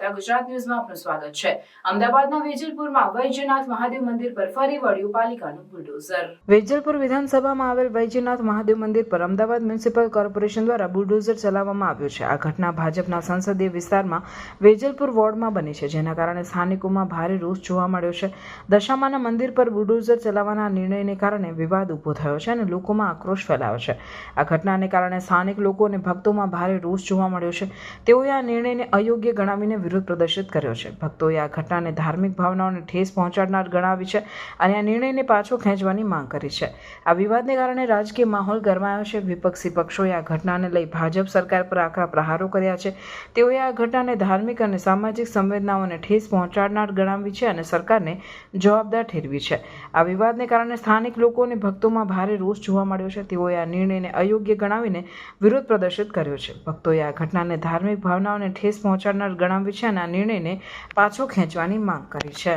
આપતા ગુજરાત ન્યૂઝમાં આપનું સ્વાગત છે। અમદાવાદના વેજલપુરમાં વૈજનાથ મહાદેવ મંદિર પર ફરી વળ્યું પાલિકાનું બુલડોઝર। વેજલપુર વિધાનસભામાં આવેલ વૈજનાથ મહાદેવ મંદિર પર અમદાવાદ મ્યુનિસિપલ કોર્પોરેશન દ્વારા બુલડોઝર ચલાવવામાં આવ્યું છે। આ ઘટના ભાજપના સંસદીય વિસ્તારમાં વેજલપુર વોર્ડમાં બની છે, જેના કારણે સ્થાનિકોમાં ભારે રોષ જોવા મળ્યો છે। દશામાના મંદિર પર બુલડોઝર ચલાવવાના નિર્ણયને કારણે વિવાદ ઊભો થયો છે અને લોકોમાં આક્રોશ ફેલાયો છે। આ ઘટનાને કારણે સ્થાનિક લોકો અને ભક્તોમાં ભારે રોષ જોવા મળ્યો છે। તેઓએ આ નિર્ણયને અયોગ્ય ગણાવીને વિરોધ પ્રદર્શિત કર્યો છે। ભક્તોએ આ ઘટનાને ધાર્મિક ભાવનાઓને ઠેસ પહોંચાડનાર ગણાવી છે અને આ નિર્ણયને પાછો ખેંચવાની માંગ કરી છે। આ વિવાદને કારણે રાજકીય માહોલ ગરમાયો છે। વિપક્ષી પક્ષોએ આ ઘટનાને લઈ ભાજપ સરકાર પર આકરા પ્રહારો કર્યા છે। તેઓએ આ ઘટનાને ધાર્મિક અને સામાજિક સંવેદનાઓને ઠેસ પહોંચાડનાર ગણાવી છે અને સરકારને જવાબદાર ઠેરવી છે। આ વિવાદને કારણે સ્થાનિક લોકો અને ભક્તોમાં ભારે રોષ જોવા મળ્યો છે। તેઓએ આ નિર્ણયને અયોગ્ય ગણાવીને વિરોધ પ્રદર્શિત કર્યો છે। ભક્તોએ આ ઘટનાને ધાર્મિક ભાવનાઓને ઠેસ પહોંચાડનાર ગણાવી છે અને આ નિર્ણયને પાછો ખેંચવાની માંગ કરી છે।